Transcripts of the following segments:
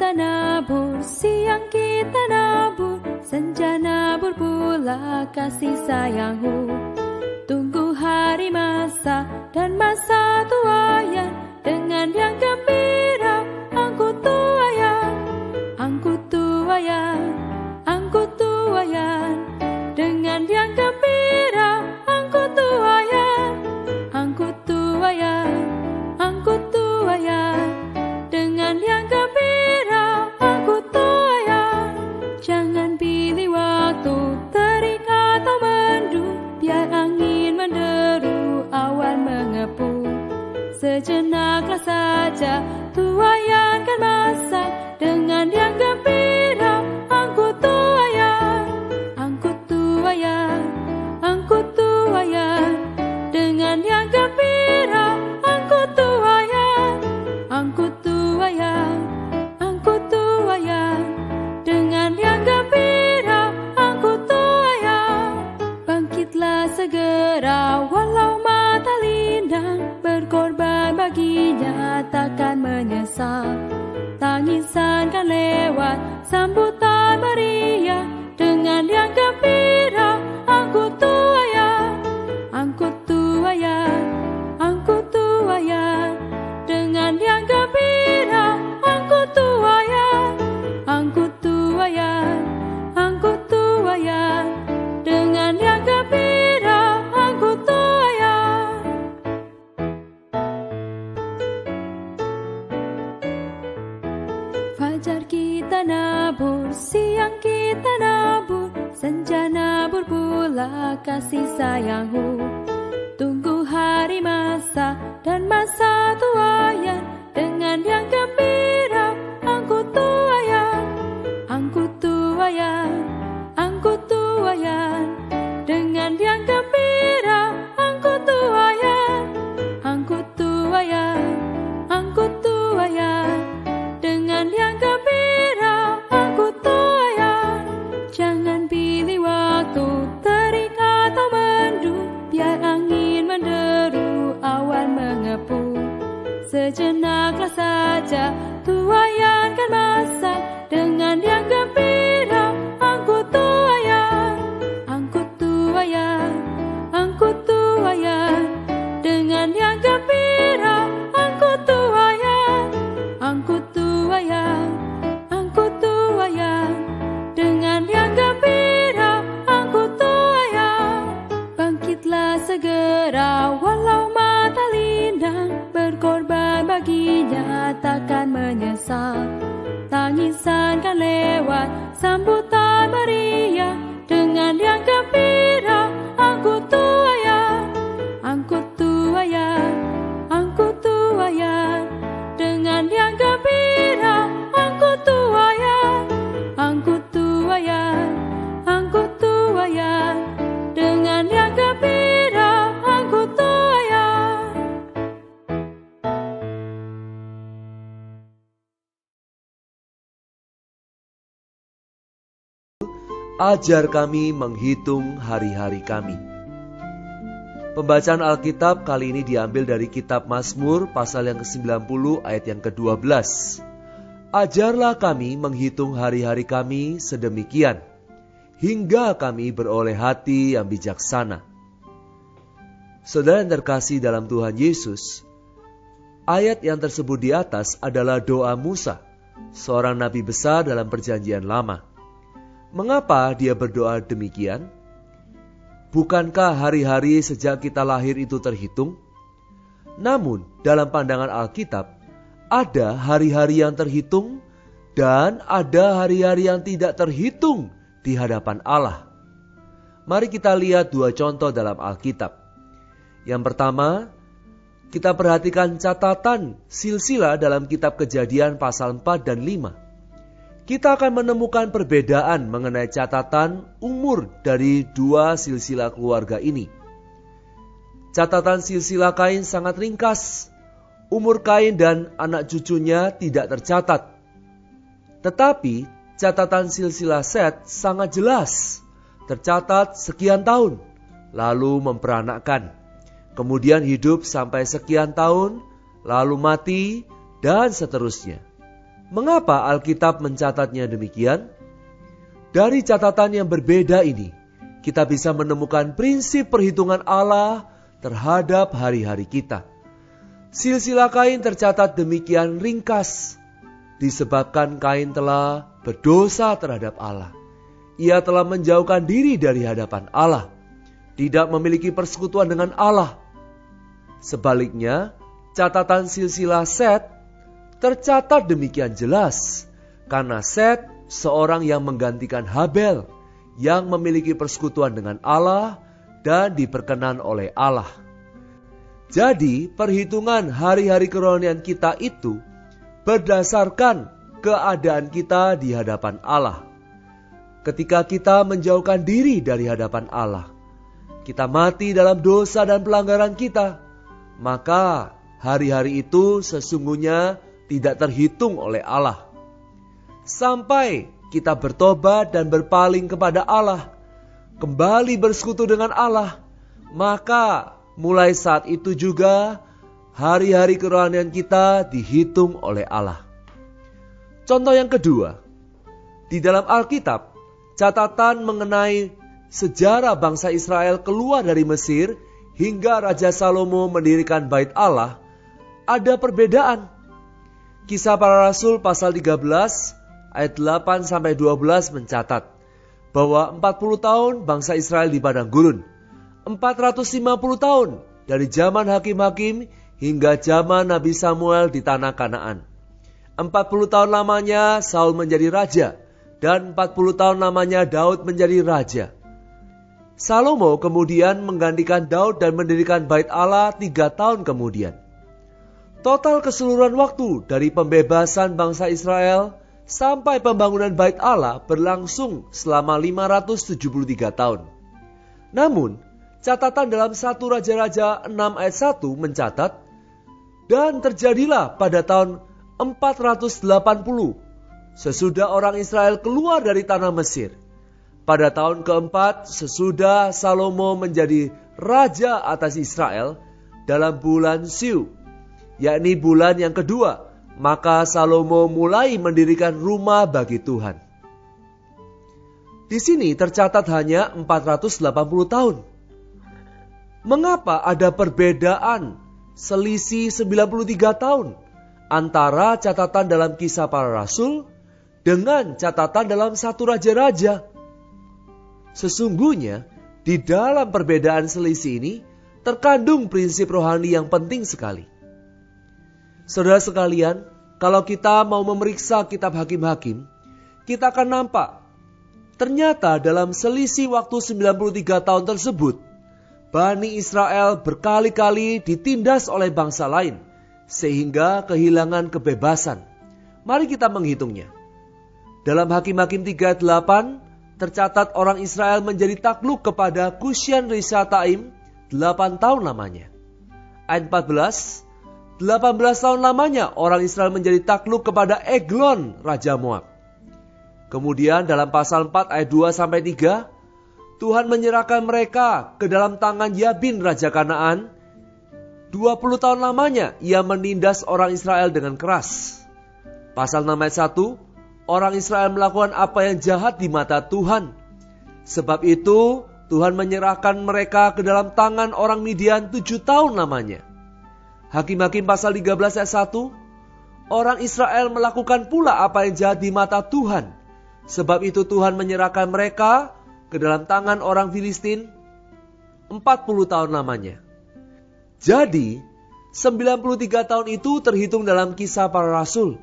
kita nabur, siang kita nabur, senja nabur pula kasih sayangmu. Tunggu hari masa dan masa tuayan, dengan yang gembira angkut tuayan, angkut tuayan, angkut tuayan. Dengan yang gembira angkut tuayan, angkut tuayan, angkut tuayan. Dengan yang gembira angkut tuayan. Jangan pilih waktu terik atau mendung, biar angin menderu awan mengepung. Sejenaklah saja tuayan kan masak, dengan yang gembira angkut tuayan, angkut tuayan, angkut tuayan. Dengan yang gembira angkut tuayan, angkut tuayan, angkut tuayan. Dengan yang gembira angkut tuayan. Bangkitlah segera walau mata lindang, berkorban baginya takkan menyesal. Tangisan kan lewat, sambutan meriah, dengan yang gembira angkut tuayan, angkut tuayan, angkut tuayan. Dengan yang gembira angkut tuayan, angkut tuayan, angkut tuayan. Dengan yang gembira angkut tuayan. Fajar kita nabur, siang kita nabur, senja nabur pula kasih sayangmu. Tunggu hari masa dan masa tuayan, dengan yang gembira angkut tuayan, angkut tuayan, angkut tuayan. Dengan yang gembira angkut tuayan, angkut tuayan, angkut tuayan. Dengan yang gembira angkut tuayan. Jangan pilih waktu terik atau mendung, biar angin menderu awan mengepung. Sejenaklah saja tuayan kan masak, dengan yang gembira angkut tuayan, angkut tuayan, angkut tuayan. Dengan yang gembira angkut tuayan, angkut tuayan, angkut tuayan. Dengan yang gembira angkut tuayan. Bangkitlah segera walau mata lindang, berkorban baginya takkan menyesal. Tangisan kan lewat, sambutan meriah, dengan yang gembira angkut tuayan, angkut tuayan, angkut tuayan. Dengan yang gembira angkut tuayan, angkut tuayan, angkut tuayan. Dengan yang gembira angkut tuayan. Ajar kami menghitung hari-hari kami. Pembacaan Alkitab kali ini diambil dari kitab Mazmur pasal yang ke-90 ayat yang ke-12. Ajarlah kami menghitung hari-hari kami sedemikian, hingga kami beroleh hati yang bijaksana. Saudara yang terkasih dalam Tuhan Yesus, ayat yang tersebut di atas adalah doa Musa, seorang nabi besar dalam perjanjian lama. Mengapa dia berdoa demikian? Bukankah hari-hari sejak kita lahir itu terhitung? Namun dalam pandangan Alkitab, ada hari-hari yang terhitung dan ada hari-hari yang tidak terhitung di hadapan Allah. Mari kita lihat dua contoh dalam Alkitab. Yang pertama, kita perhatikan catatan silsilah dalam kitab Kejadian pasal 4 dan 5. Kita akan menemukan perbedaan mengenai catatan umur dari dua silsilah keluarga ini. Catatan silsilah Kain sangat ringkas. Umur Kain dan anak cucunya tidak tercatat. Tetapi catatan silsilah Set sangat jelas. Tercatat sekian tahun, lalu memperanakkan. Kemudian hidup sampai sekian tahun, lalu mati, dan seterusnya. Mengapa Alkitab mencatatnya demikian? Dari catatan yang berbeda ini, kita bisa menemukan prinsip perhitungan Allah terhadap hari-hari kita. Silsilah Kain tercatat demikian ringkas, disebabkan Kain telah berdosa terhadap Allah. Ia telah menjauhkan diri dari hadapan Allah, tidak memiliki persekutuan dengan Allah. Sebaliknya, catatan silsilah Set tercatat demikian jelas, karena Set seorang yang menggantikan Habel, yang memiliki persekutuan dengan Allah dan diperkenan oleh Allah. Jadi, perhitungan hari-hari kerohanian kita itu berdasarkan keadaan kita di hadapan Allah. Ketika kita menjauhkan diri dari hadapan Allah, kita mati dalam dosa dan pelanggaran kita, maka hari-hari itu sesungguhnya tidak terhitung oleh Allah. Sampai kita bertobat dan berpaling kepada Allah, kembali bersekutu dengan Allah, maka mulai saat itu juga hari-hari kerohanian kita dihitung oleh Allah. Contoh yang kedua, di dalam Alkitab, catatan mengenai sejarah bangsa Israel keluar dari Mesir hingga Raja Salomo mendirikan Bait Allah, ada perbedaan. Kisah Para Rasul pasal 13 ayat 8-12 mencatat bahwa 40 tahun bangsa Israel di padang gurun, 450 tahun dari zaman hakim-hakim hingga zaman Nabi Samuel di tanah Kanaan. 40 tahun lamanya Saul menjadi raja, dan 40 tahun lamanya Daud menjadi raja. Salomo kemudian menggantikan Daud dan mendirikan Bait Allah 3 tahun kemudian. Total keseluruhan waktu dari pembebasan bangsa Israel sampai pembangunan Bait Allah berlangsung selama 573 tahun. Namun, catatan dalam 1 Raja-Raja 6 ayat 1 mencatat, dan terjadilah pada tahun 480 sesudah orang Israel keluar dari tanah Mesir, pada tahun keempat sesudah Salomo menjadi raja atas Israel dalam bulan Siu, yakni bulan yang kedua, maka Salomo mulai mendirikan rumah bagi Tuhan. Di sini tercatat hanya 480 tahun. Mengapa ada perbedaan selisih 93 tahun antara catatan dalam Kisah Para Rasul dengan catatan dalam 1 Raja-Raja? Sesungguhnya di dalam perbedaan selisih ini terkandung prinsip rohani yang penting sekali. Saudara sekalian, kalau kita mau memeriksa kitab Hakim-Hakim, kita akan nampak ternyata dalam selisih waktu 93 tahun tersebut, Bani Israel berkali-kali ditindas oleh bangsa lain sehingga kehilangan kebebasan. Mari kita menghitungnya. Dalam Hakim-Hakim 3:8 tercatat orang Israel menjadi takluk kepada Kusyan Risataim 8 tahun lamanya. Ayat 14, 18 tahun lamanya orang Israel menjadi takluk kepada Eglon Raja Moab. Kemudian dalam pasal 4 ayat 2-3, Tuhan menyerahkan mereka ke dalam tangan Yabin Raja Kanaan. 20 tahun lamanya ia menindas orang Israel dengan keras. Pasal 6 ayat 1, orang Israel melakukan apa yang jahat di mata Tuhan. Sebab itu Tuhan menyerahkan mereka ke dalam tangan orang Midian 7 tahun lamanya. Hakim-Hakim pasal 13 ayat 1, orang Israel melakukan pula apa yang jahat di mata Tuhan. Sebab itu Tuhan menyerahkan mereka ke dalam tangan orang Filistin 40 tahun lamanya. Jadi 93 tahun itu terhitung dalam Kisah Para Rasul,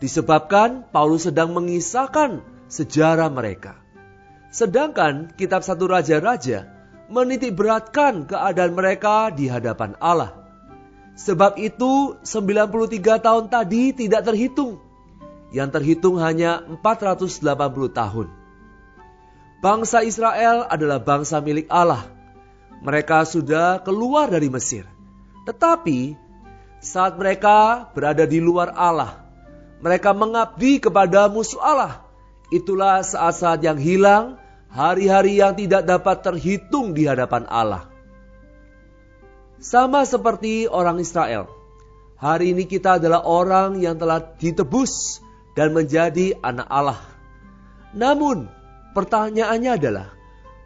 disebabkan Paulus sedang mengisahkan sejarah mereka. Sedangkan kitab 1 Raja-Raja menitik beratkan keadaan mereka di hadapan Allah. Sebab itu 93 tahun tadi tidak terhitung. Yang terhitung hanya 480 tahun. Bangsa Israel adalah bangsa milik Allah. Mereka sudah keluar dari Mesir. Tetapi saat mereka berada di luar Allah, mereka mengabdi kepada musuh Allah. Itulah saat-saat yang hilang, hari-hari yang tidak dapat terhitung di hadapan Allah. Sama seperti orang Israel, hari ini kita adalah orang yang telah ditebus dan menjadi anak Allah. Namun, pertanyaannya adalah,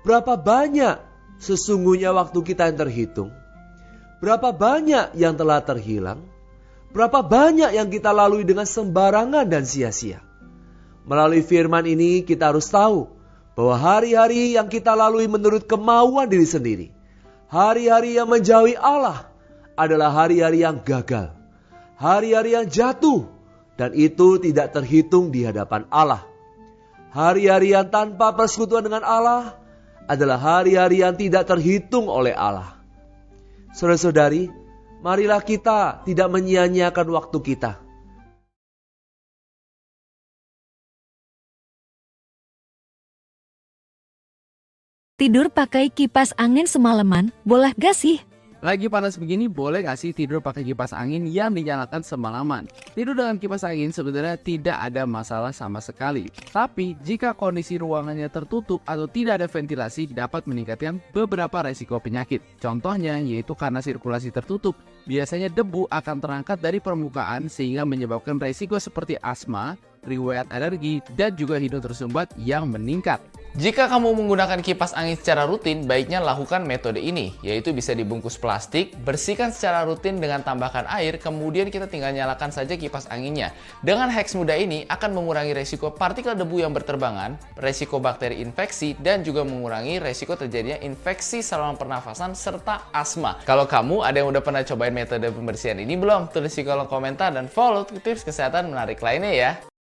berapa banyak sesungguhnya waktu kita yang terhitung? Berapa banyak yang telah terhilang? Berapa banyak yang kita lalui dengan sembarangan dan sia-sia? Melalui firman ini kita harus tahu bahwa hari-hari yang kita lalui menurut kemauan diri sendiri, hari-hari yang menjauhi Allah adalah hari-hari yang gagal, hari-hari yang jatuh, dan itu tidak terhitung di hadapan Allah. Hari-hari yang tanpa persekutuan dengan Allah adalah hari-hari yang tidak terhitung oleh Allah. Saudara-saudari, marilah kita tidak menyia-nyiakan waktu kita. Tidur pakai kipas angin semalaman, boleh gak sih? Lagi panas begini, boleh gak sih tidur pakai kipas angin yang dinyalakan semalaman? Tidur dengan kipas angin sebenarnya tidak ada masalah sama sekali. Tapi jika kondisi ruangannya tertutup atau tidak ada ventilasi, dapat meningkatkan beberapa resiko penyakit. Contohnya yaitu karena sirkulasi tertutup, biasanya debu akan terangkat dari permukaan sehingga menyebabkan resiko seperti asma, riwayat alergi, dan juga hidung tersumbat yang meningkat. Jika kamu menggunakan kipas angin secara rutin, baiknya lakukan metode ini, yaitu bisa dibungkus plastik, bersihkan secara rutin dengan tambahkan air, kemudian kita tinggal nyalakan saja kipas anginnya. Dengan hacks mudah ini akan mengurangi resiko partikel debu yang berterbangan, resiko bakteri infeksi, dan juga mengurangi resiko terjadinya infeksi saluran pernafasan serta asma. Kalau kamu ada yang udah pernah cobain metode pembersihan ini belum? Tulis di kolom komentar dan follow tips kesehatan menarik lainnya ya.